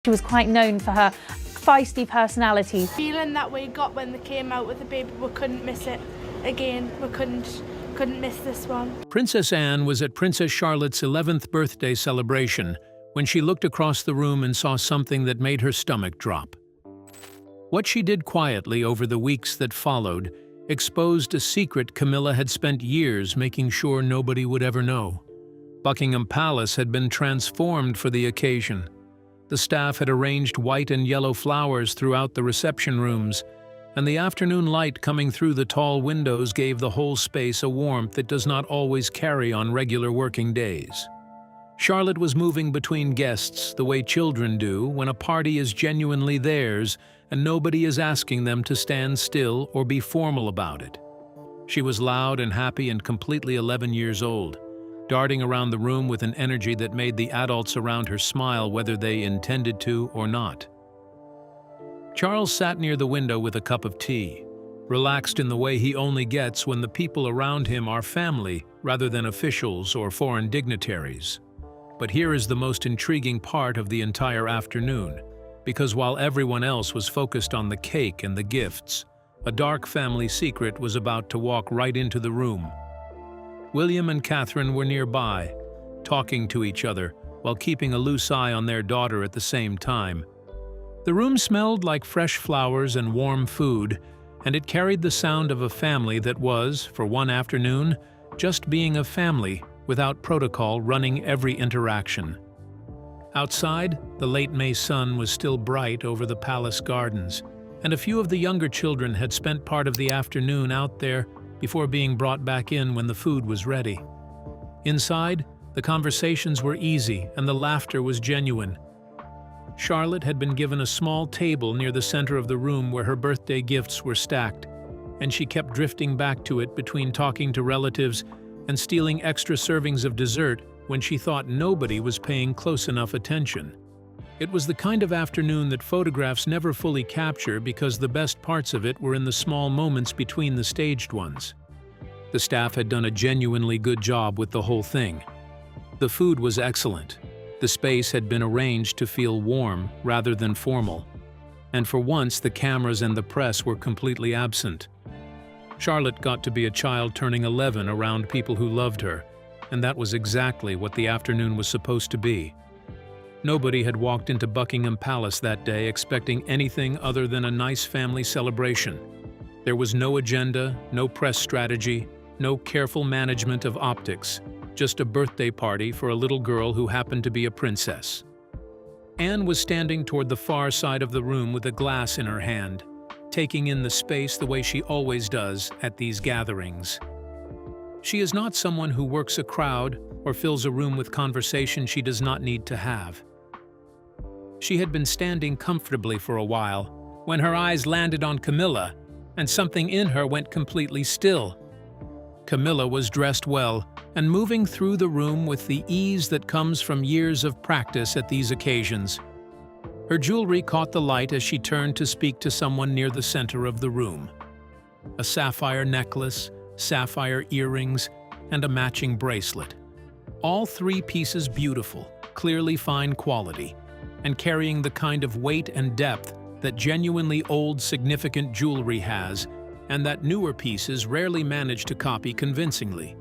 She was quite known for her feisty personality. The feeling that we got when they came out with the baby, we couldn't miss it again. We couldn't miss this one. Princess Anne was at Princess Charlotte's 11th birthday celebration when she looked across the room and saw something that made her stomach drop. What she did quietly over the weeks that followed exposed a secret Camilla had spent years making sure nobody would ever know. Buckingham Palace had been transformed for the occasion. The staff had arranged white and yellow flowers throughout the reception rooms, and the afternoon light coming through the tall windows gave the whole space a warmth that does not always carry on regular working days. Charlotte was moving between guests the way children do when a party is genuinely theirs and nobody is asking them to stand still or be formal about it. She was loud and happy and completely 11 years old, darting around the room with an energy that made the adults around her smile whether they intended to or not. Charles sat near the window with a cup of tea, relaxed in the way he only gets when the people around him are family rather than officials or foreign dignitaries. But here is the most intriguing part of the entire afternoon, because while everyone else was focused on the cake and the gifts, a dark family secret was about to walk right into the room. William and Catherine were nearby, talking to each other while keeping a loose eye on their daughter at the same time. The room smelled like fresh flowers and warm food, and it carried the sound of a family that was, for one afternoon, just being a family without protocol running every interaction. Outside, the late May sun was still bright over the palace gardens, and a few of the younger children had spent part of the afternoon out there before being brought back in when the food was ready. Inside, the conversations were easy and the laughter was genuine. Charlotte had been given a small table near the center of the room where her birthday gifts were stacked, and she kept drifting back to it between talking to relatives and stealing extra servings of dessert when she thought nobody was paying close enough attention. It was the kind of afternoon that photographs never fully capture because the best parts of it were in the small moments between the staged ones. The staff had done a genuinely good job with the whole thing. The food was excellent. The space had been arranged to feel warm rather than formal. And for once, the cameras and the press were completely absent. Charlotte got to be a child turning 11 around people who loved her, and that was exactly what the afternoon was supposed to be. Nobody had walked into Buckingham Palace that day expecting anything other than a nice family celebration. There was no agenda, no press strategy, no careful management of optics, just a birthday party for a little girl who happened to be a princess. Anne was standing toward the far side of the room with a glass in her hand, taking in the space the way she always does at these gatherings. She is not someone who works a crowd or fills a room with conversation she does not need to have. She had been standing comfortably for a while when her eyes landed on Camilla, and something in her went completely still. Camilla was dressed well and moving through the room with the ease that comes from years of practice at these occasions. Her jewelry caught the light as she turned to speak to someone near the center of the room. A sapphire necklace, sapphire earrings, and a matching bracelet. All three pieces beautiful, clearly fine quality, and carrying the kind of weight and depth that genuinely old, significant jewelry has, and that newer pieces rarely manage to copy convincingly.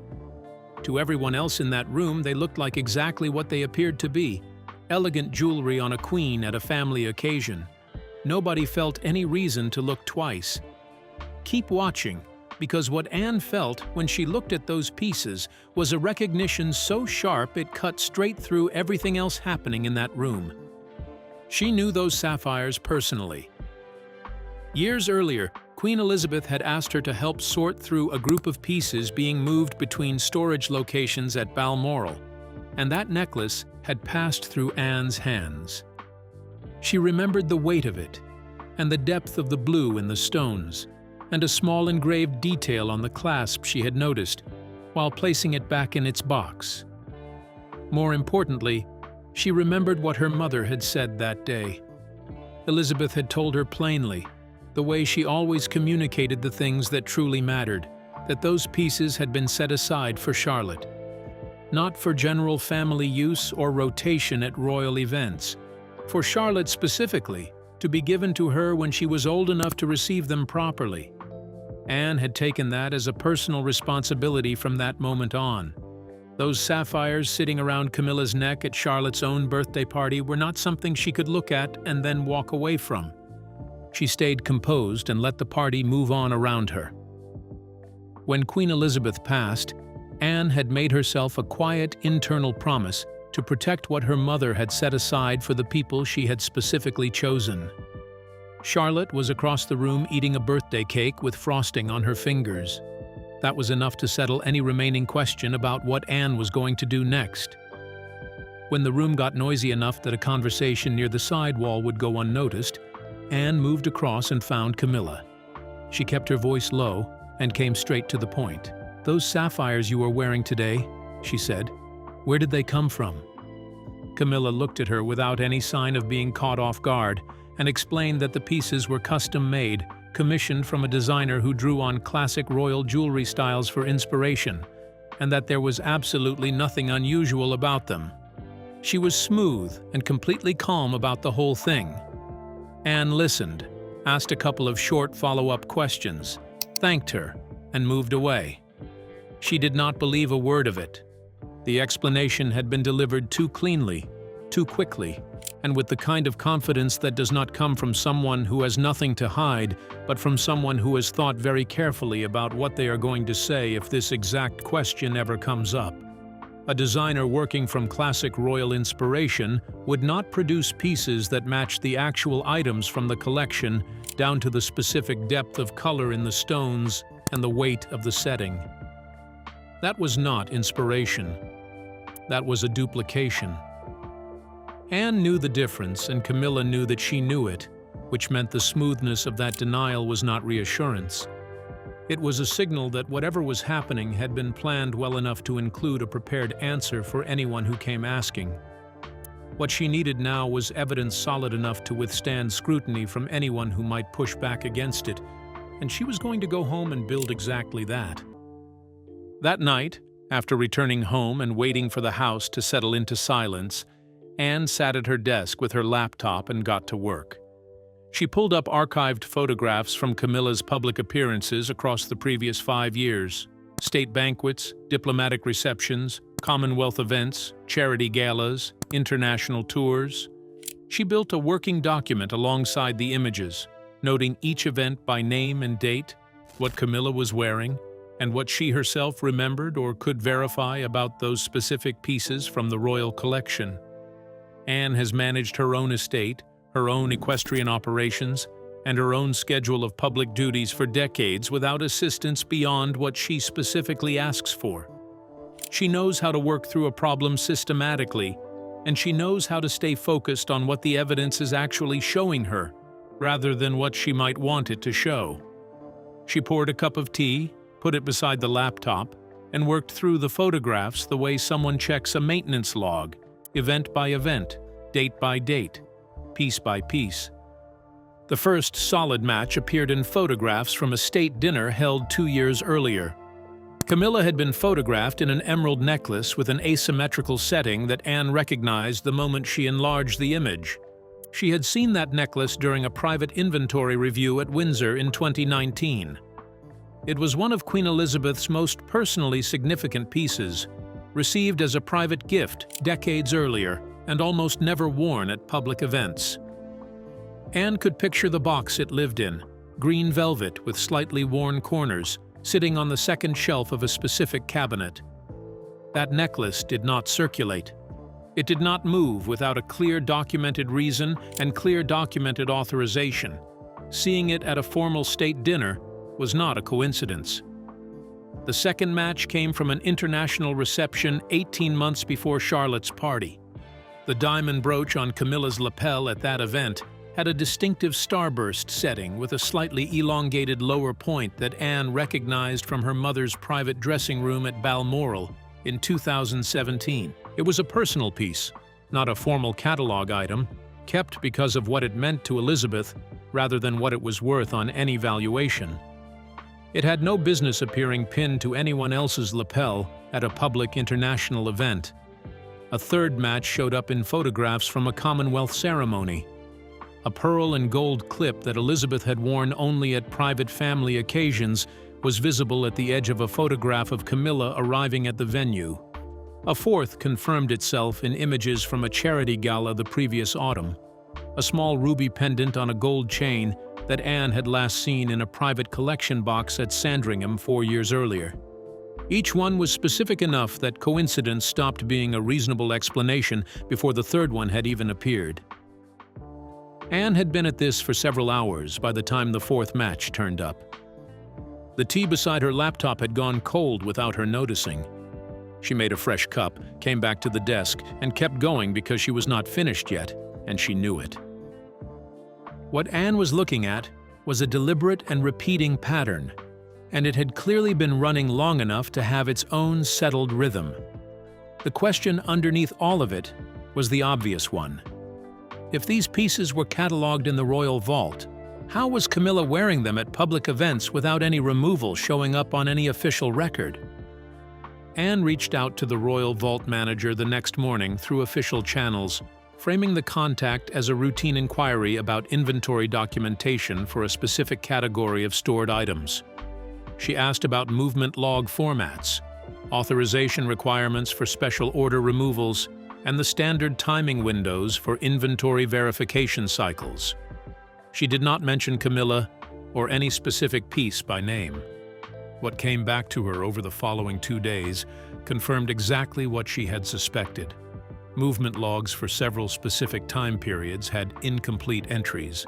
To everyone else in that room, they looked like exactly what they appeared to be: elegant jewelry on a queen at a family occasion. Nobody felt any reason to look twice. Keep watching, because what Anne felt when she looked at those pieces was a recognition so sharp it cut straight through everything else happening in that room. She knew those sapphires personally. Years earlier, Queen Elizabeth had asked her to help sort through a group of pieces being moved between storage locations at Balmoral, and that necklace had passed through Anne's hands. She remembered the weight of it, and the depth of the blue in the stones, and a small engraved detail on the clasp she had noticed, while placing it back in its box. More importantly, she remembered what her mother had said that day. Elizabeth had told her plainly, the way she always communicated the things that truly mattered, that those pieces had been set aside for Charlotte. Not for general family use or rotation at royal events, for Charlotte specifically, to be given to her when she was old enough to receive them properly. Anne had taken that as a personal responsibility from that moment on. Those sapphires sitting around Camilla's neck at Charlotte's own birthday party were not something she could look at and then walk away from. She stayed composed and let the party move on around her. When Queen Elizabeth passed, Anne had made herself a quiet internal promise to protect what her mother had set aside for the people she had specifically chosen. Charlotte was across the room eating a birthday cake with frosting on her fingers. That was enough to settle any remaining question about what Anne was going to do next. When the room got noisy enough that a conversation near the side wall would go unnoticed, Anne moved across and found Camilla. She kept her voice low and came straight to the point. "Those sapphires you are wearing today," she said, "where did they come from?" Camilla looked at her without any sign of being caught off guard and explained that the pieces were custom-made, commissioned from a designer who drew on classic royal jewelry styles for inspiration, and that there was absolutely nothing unusual about them. She was smooth and completely calm about the whole thing. Anne listened, asked a couple of short follow-up questions, thanked her, and moved away. She did not believe a word of it. The explanation had been delivered too cleanly, too quickly, and with the kind of confidence that does not come from someone who has nothing to hide, but from someone who has thought very carefully about what they are going to say if this exact question ever comes up. A designer working from classic royal inspiration would not produce pieces that match the actual items from the collection down to the specific depth of color in the stones and the weight of the setting. That was not inspiration. That was a duplication. Anne knew the difference, and Camilla knew that she knew it, which meant the smoothness of that denial was not reassurance. It was a signal that whatever was happening had been planned well enough to include a prepared answer for anyone who came asking. What she needed now was evidence solid enough to withstand scrutiny from anyone who might push back against it, and she was going to go home and build exactly that. That night, after returning home and waiting for the house to settle into silence, Anne sat at her desk with her laptop and got to work. She pulled up archived photographs from Camilla's public appearances across the previous 5 years: state banquets, diplomatic receptions, Commonwealth events, charity galas, international tours. She built a working document alongside the images, noting each event by name and date, what Camilla was wearing, and what she herself remembered or could verify about those specific pieces from the royal collection. Anne has managed her own estate, her own equestrian operations, and her own schedule of public duties for decades without assistance beyond what she specifically asks for. She knows how to work through a problem systematically, and she knows how to stay focused on what the evidence is actually showing her, rather than what she might want it to show. She poured a cup of tea, put it beside the laptop, and worked through the photographs the way someone checks a maintenance log, event by event, date by date, piece by piece. The first solid match appeared in photographs from a state dinner held 2 years earlier. Camilla had been photographed in an emerald necklace with an asymmetrical setting that Anne recognized the moment she enlarged the image. She had seen that necklace during a private inventory review at Windsor in 2019. It was one of Queen Elizabeth's most personally significant pieces, received as a private gift decades earlier and almost never worn at public events. Anne could picture the box it lived in, green velvet with slightly worn corners, sitting on the second shelf of a specific cabinet. That necklace did not circulate. It did not move without a clear documented reason and clear documented authorization. Seeing it at a formal state dinner was not a coincidence. The second match came from an international reception 18 months before Charlotte's party. The diamond brooch on Camilla's lapel at that event had a distinctive starburst setting with a slightly elongated lower point that Anne recognized from her mother's private dressing room at Balmoral in 2017. It was a personal piece, not a formal catalog item, kept because of what it meant to Elizabeth rather than what it was worth on any valuation. It had no business appearing pinned to anyone else's lapel at a public international event. A third match showed up in photographs from a Commonwealth ceremony. A pearl and gold clip that Elizabeth had worn only at private family occasions was visible at the edge of a photograph of Camilla arriving at the venue. A fourth confirmed itself in images from a charity gala the previous autumn. A small ruby pendant on a gold chain that Anne had last seen in a private collection box at Sandringham 4 years earlier. Each one was specific enough that coincidence stopped being a reasonable explanation before the third one had even appeared. Anne had been at this for several hours by the time the fourth match turned up. The tea beside her laptop had gone cold without her noticing. She made a fresh cup, came back to the desk, and kept going because she was not finished yet, and she knew it. What Anne was looking at was a deliberate and repeating pattern, and it had clearly been running long enough to have its own settled rhythm. The question underneath all of it was the obvious one. If these pieces were catalogued in the royal vault, how was Camilla wearing them at public events without any removal showing up on any official record? Anne reached out to the royal vault manager the next morning through official channels, framing the contact as a routine inquiry about inventory documentation for a specific category of stored items. She asked about movement log formats, authorization requirements for special order removals, and the standard timing windows for inventory verification cycles. She did not mention Camilla or any specific piece by name. What came back to her over the following 2 days confirmed exactly what she had suspected. Movement logs for several specific time periods had incomplete entries.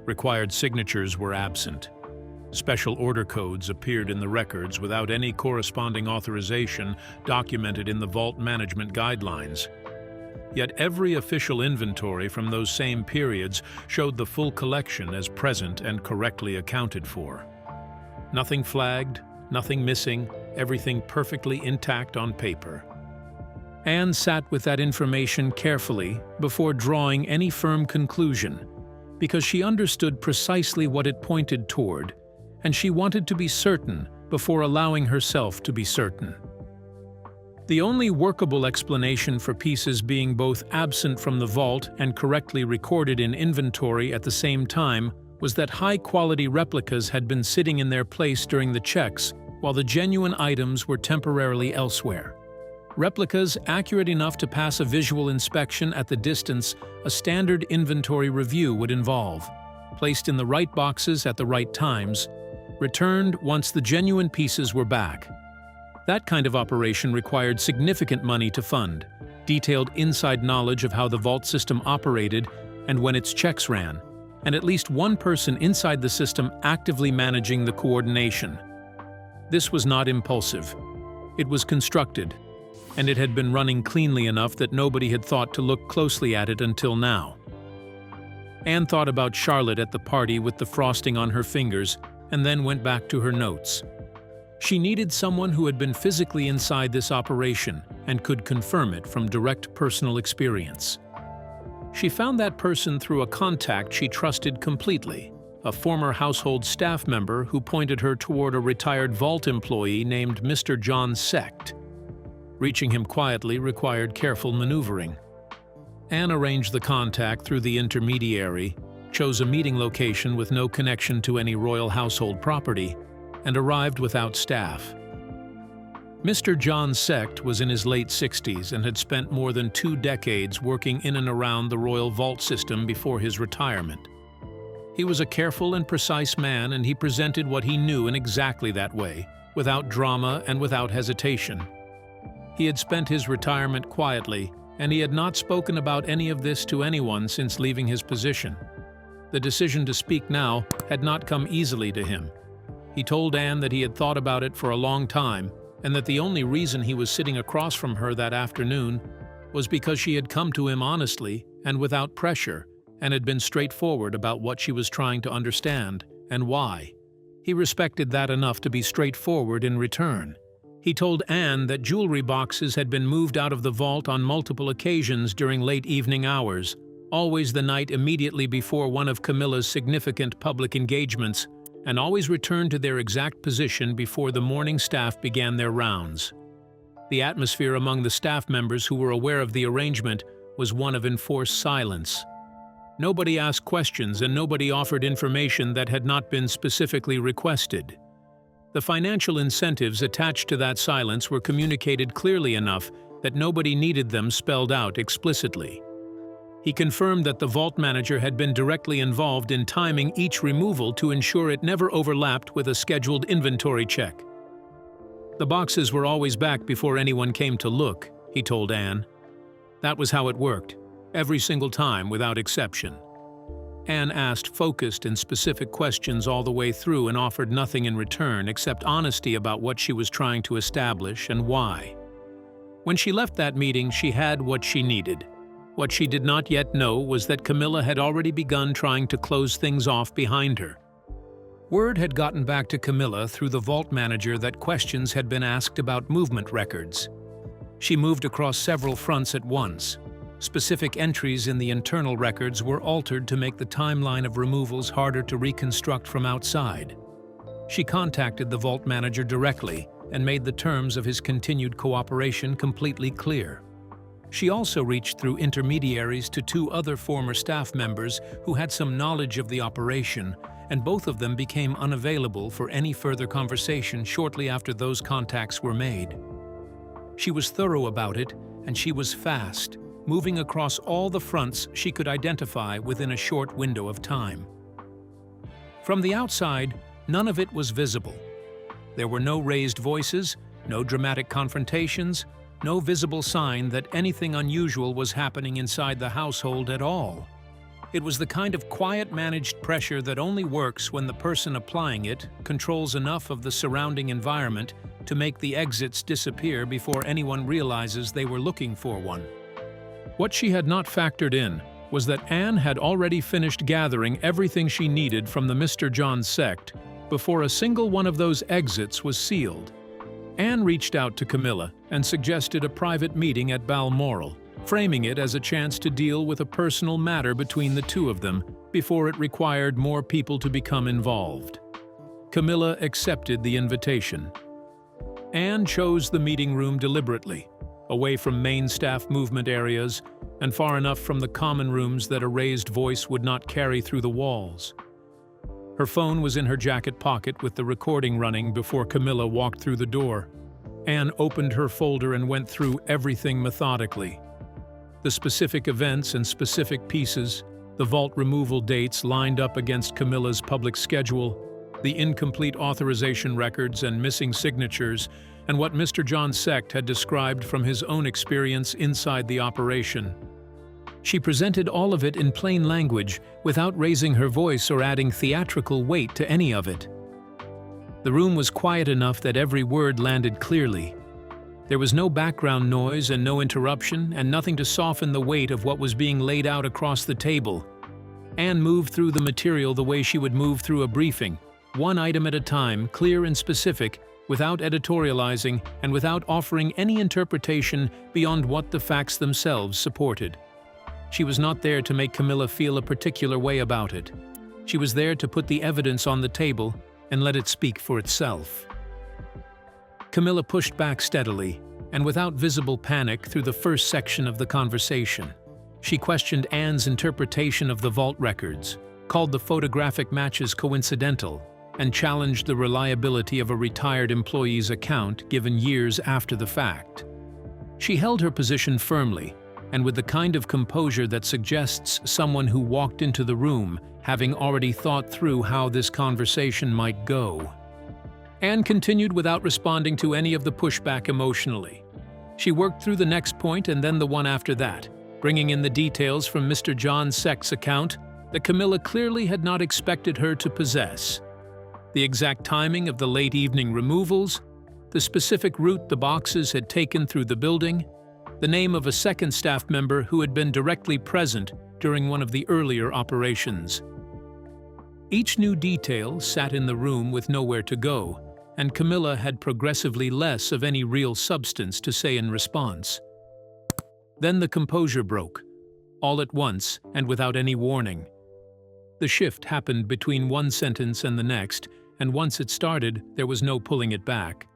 Required signatures were absent. Special order codes appeared in the records without any corresponding authorization documented in the vault management guidelines. Yet every official inventory from those same periods showed the full collection as present and correctly accounted for. Nothing flagged, nothing missing, everything perfectly intact on paper. Anne sat with that information carefully before drawing any firm conclusion, because she understood precisely what it pointed toward, and she wanted to be certain before allowing herself to be certain. The only workable explanation for pieces being both absent from the vault and correctly recorded in inventory at the same time was that high-quality replicas had been sitting in their place during the checks, while the genuine items were temporarily elsewhere. Replicas accurate enough to pass a visual inspection at the distance a standard inventory review would involve, placed in the right boxes at the right times, returned once the genuine pieces were back. That kind of operation required significant money to fund, detailed inside knowledge of how the vault system operated and when its checks ran, and at least one person inside the system actively managing the coordination. This was not impulsive. It was constructed, and it had been running cleanly enough that nobody had thought to look closely at it until now. Anne thought about Charlotte at the party with the frosting on her fingers and then went back to her notes. She needed someone who had been physically inside this operation and could confirm it from direct personal experience. She found that person through a contact she trusted completely, a former household staff member who pointed her toward a retired vault employee named Mr. John Sect. Reaching him quietly required careful maneuvering. Anne arranged the contact through the intermediary, chose a meeting location with no connection to any royal household property, and arrived without staff. Mr. John Sect was in his late 60s and had spent more than 2 decades working in and around the royal vault system before his retirement. He was a careful and precise man, and he presented what he knew in exactly that way, without drama and without hesitation. He had spent his retirement quietly, and he had not spoken about any of this to anyone since leaving his position. The decision to speak now had not come easily to him. He told Anne that he had thought about it for a long time, and that the only reason he was sitting across from her that afternoon was because she had come to him honestly and without pressure, and had been straightforward about what she was trying to understand and why. He respected that enough to be straightforward in return. He told Anne that jewelry boxes had been moved out of the vault on multiple occasions during late evening hours, always the night immediately before one of Camilla's significant public engagements, and always returned to their exact position before the morning staff began their rounds. The atmosphere among the staff members who were aware of the arrangement was one of enforced silence. Nobody asked questions and nobody offered information that had not been specifically requested. The financial incentives attached to that silence were communicated clearly enough that nobody needed them spelled out explicitly. He confirmed that the vault manager had been directly involved in timing each removal to ensure it never overlapped with a scheduled inventory check. The boxes were always back before anyone came to look, he told Anne. That was how it worked, every single time without exception. Anne asked focused and specific questions all the way through and offered nothing in return except honesty about what she was trying to establish and why. When she left that meeting, she had what she needed. What she did not yet know was that Camilla had already begun trying to close things off behind her. Word had gotten back to Camilla through the vault manager that questions had been asked about movement records. She moved across several fronts at once. Specific entries in the internal records were altered to make the timeline of removals harder to reconstruct from outside. She contacted the vault manager directly and made the terms of his continued cooperation completely clear. She also reached through intermediaries to 2 other former staff members who had some knowledge of the operation, and both of them became unavailable for any further conversation shortly after those contacts were made. She was thorough about it, and she was fast, moving across all the fronts she could identify within a short window of time. From the outside, none of it was visible. There were no raised voices, no dramatic confrontations, no visible sign that anything unusual was happening inside the household at all. It was the kind of quiet, managed pressure that only works when the person applying it controls enough of the surrounding environment to make the exits disappear before anyone realizes they were looking for one. What she had not factored in was that Anne had already finished gathering everything she needed from the Mr. John sect before a single one of those exits was sealed. Anne reached out to Camilla and suggested a private meeting at Balmoral, framing it as a chance to deal with a personal matter between the 2 of them before it required more people to become involved. Camilla accepted the invitation. Anne chose the meeting room deliberately, away from main staff movement areas and far enough from the common rooms that a raised voice would not carry through the walls. Her phone was in her jacket pocket with the recording running before Camilla walked through the door. Anne opened her folder and went through everything methodically. The specific events and specific pieces, the vault removal dates lined up against Camilla's public schedule, the incomplete authorization records and missing signatures, and what Mr. John Sect had described from his own experience inside the operation. She presented all of it in plain language, without raising her voice or adding theatrical weight to any of it. The room was quiet enough that every word landed clearly. There was no background noise and no interruption, and nothing to soften the weight of what was being laid out across the table. Anne moved through the material the way she would move through a briefing, one item at a time, clear and specific, without editorializing and without offering any interpretation beyond what the facts themselves supported. She was not there to make Camilla feel a particular way about it. She was there to put the evidence on the table and let it speak for itself. Camilla pushed back steadily and without visible panic through the first section of the conversation. She questioned Anne's interpretation of the vault records, called the photographic matches coincidental, and challenged the reliability of a retired employee's account given years after the fact. She held her position firmly, and with the kind of composure that suggests someone who walked into the room having already thought through how this conversation might go. Anne continued without responding to any of the pushback emotionally. She worked through the next point and then the one after that, bringing in the details from Mr. John Sect's account that Camilla clearly had not expected her to possess. The exact timing of the late evening removals, the specific route the boxes had taken through the building, the name of a second staff member who had been directly present during one of the earlier operations. Each new detail sat in the room with nowhere to go, and Camilla had progressively less of any real substance to say in response. Then the composure broke, all at once and without any warning. The shift happened between one sentence and the next, and once it started, there was no pulling it back.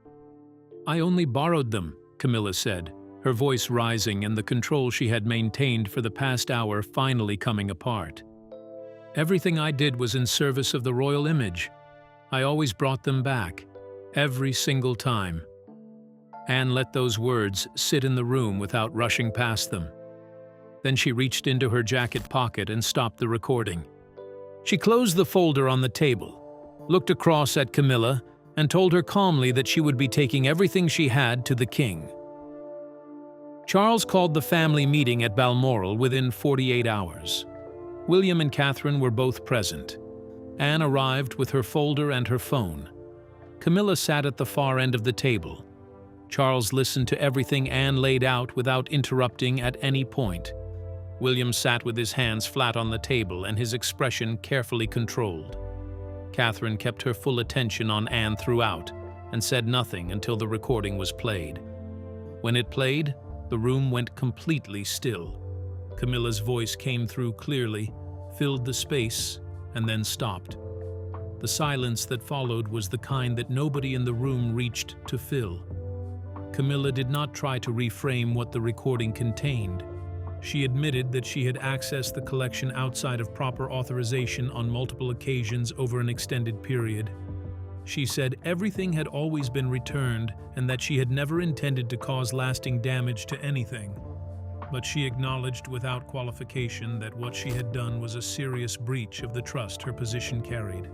"I only borrowed them," Camilla said, her voice rising and the control she had maintained for the past hour finally coming apart. "Everything I did was in service of the royal image. I always brought them back, every single time." Anne let those words sit in the room without rushing past them. Then she reached into her jacket pocket and stopped the recording. She closed the folder on the table, looked across at Camilla, and told her calmly that she would be taking everything she had to the king. Charles called the family meeting at Balmoral within 48 hours. William and Catherine were both present. Anne arrived with her folder and her phone. Camilla sat at the far end of the table. Charles listened to everything Anne laid out without interrupting at any point. William sat with his hands flat on the table and his expression carefully controlled. Catherine kept her full attention on Anne throughout and said nothing until the recording was played. When it played, the room went completely still. Camilla's voice came through clearly, filled the space, and then stopped. The silence that followed was the kind that nobody in the room reached to fill. Camilla did not try to reframe what the recording contained. She admitted that she had accessed the collection outside of proper authorization on multiple occasions over an extended period. She said everything had always been returned and that she had never intended to cause lasting damage to anything. But she acknowledged without qualification that what she had done was a serious breach of the trust her position carried.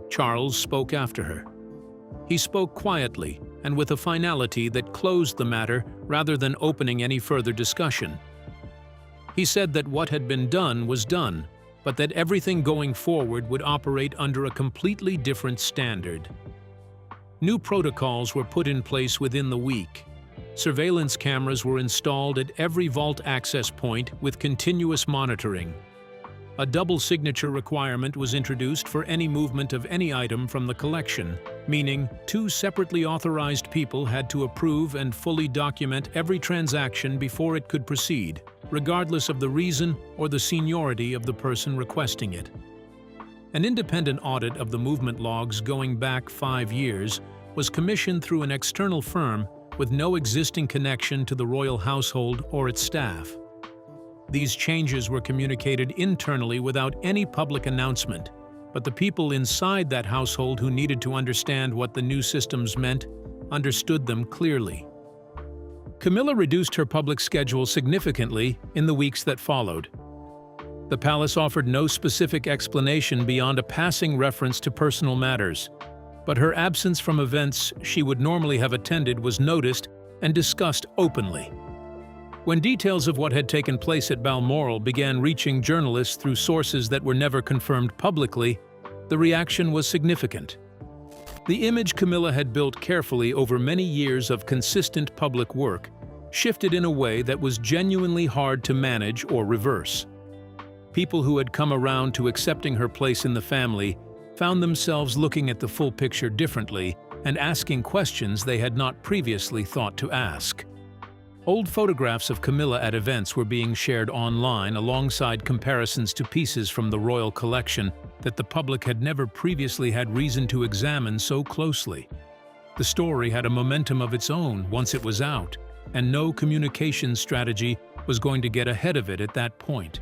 Charles spoke after her. He spoke quietly and with a finality that closed the matter rather than opening any further discussion. He said that what had been done was done, but that everything going forward would operate under a completely different standard. New protocols were put in place within the week. Surveillance cameras were installed at every vault access point with continuous monitoring. A double signature requirement was introduced for any movement of any item from the collection, meaning 2 separately authorized people had to approve and fully document every transaction before it could proceed, regardless of the reason or the seniority of the person requesting it. An independent audit of the movement logs going back 5 years was commissioned through an external firm with no existing connection to the royal household or its staff. These changes were communicated internally without any public announcement, but the people inside that household who needed to understand what the new systems meant understood them clearly. Camilla reduced her public schedule significantly in the weeks that followed. The palace offered no specific explanation beyond a passing reference to personal matters, but her absence from events she would normally have attended was noticed and discussed openly. When details of what had taken place at Balmoral began reaching journalists through sources that were never confirmed publicly, the reaction was significant. The image Camilla had built carefully over many years of consistent public work shifted in a way that was genuinely hard to manage or reverse. People who had come around to accepting her place in the family found themselves looking at the full picture differently and asking questions they had not previously thought to ask. Old photographs of Camilla at events were being shared online alongside comparisons to pieces from the royal collection that the public had never previously had reason to examine so closely. The story had a momentum of its own once it was out, and no communication strategy was going to get ahead of it at that point.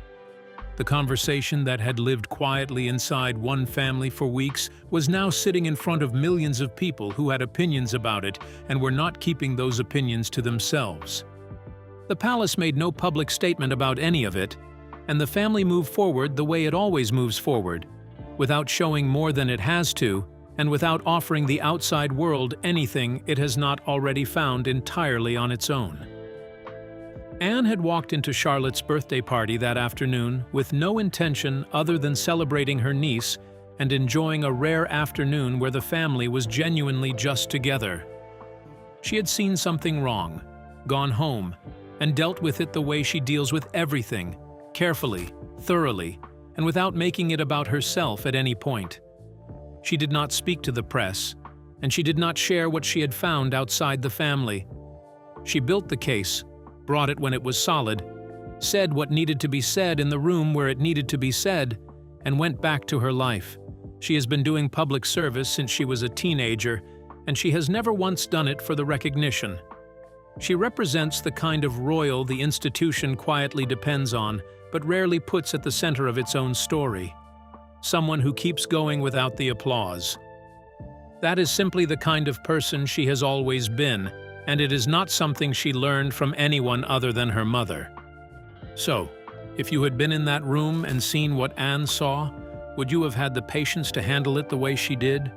The conversation that had lived quietly inside one family for weeks was now sitting in front of millions of people who had opinions about it and were not keeping those opinions to themselves. The palace made no public statement about any of it, and the family moved forward the way it always moves forward, without showing more than it has to, and without offering the outside world anything it has not already found entirely on its own. Anne had walked into Charlotte's birthday party that afternoon with no intention other than celebrating her niece and enjoying a rare afternoon where the family was genuinely just together. She had seen something wrong, gone home, and dealt with it the way she deals with everything, carefully, thoroughly, and without making it about herself at any point. She did not speak to the press, and she did not share what she had found outside the family. She built the case, brought it when it was solid, said what needed to be said in the room where it needed to be said, and went back to her life. She has been doing public service since she was a teenager, and she has never once done it for the recognition. She represents the kind of royal the institution quietly depends on, but rarely puts at the center of its own story. Someone who keeps going without the applause. That is simply the kind of person she has always been, and it is not something she learned from anyone other than her mother. So, if you had been in that room and seen what Anne saw, would you have had the patience to handle it the way she did?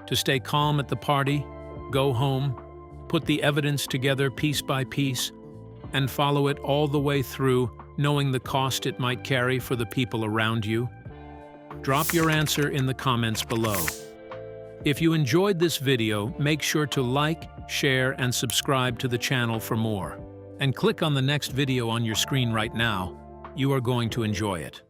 To stay calm at the party, go home, put the evidence together piece by piece, and follow it all the way through, knowing the cost it might carry for the people around you? Drop your answer in the comments below. If you enjoyed this video, make sure to like, share, and subscribe to the channel for more. And click on the next video on your screen right now. You are going to enjoy it.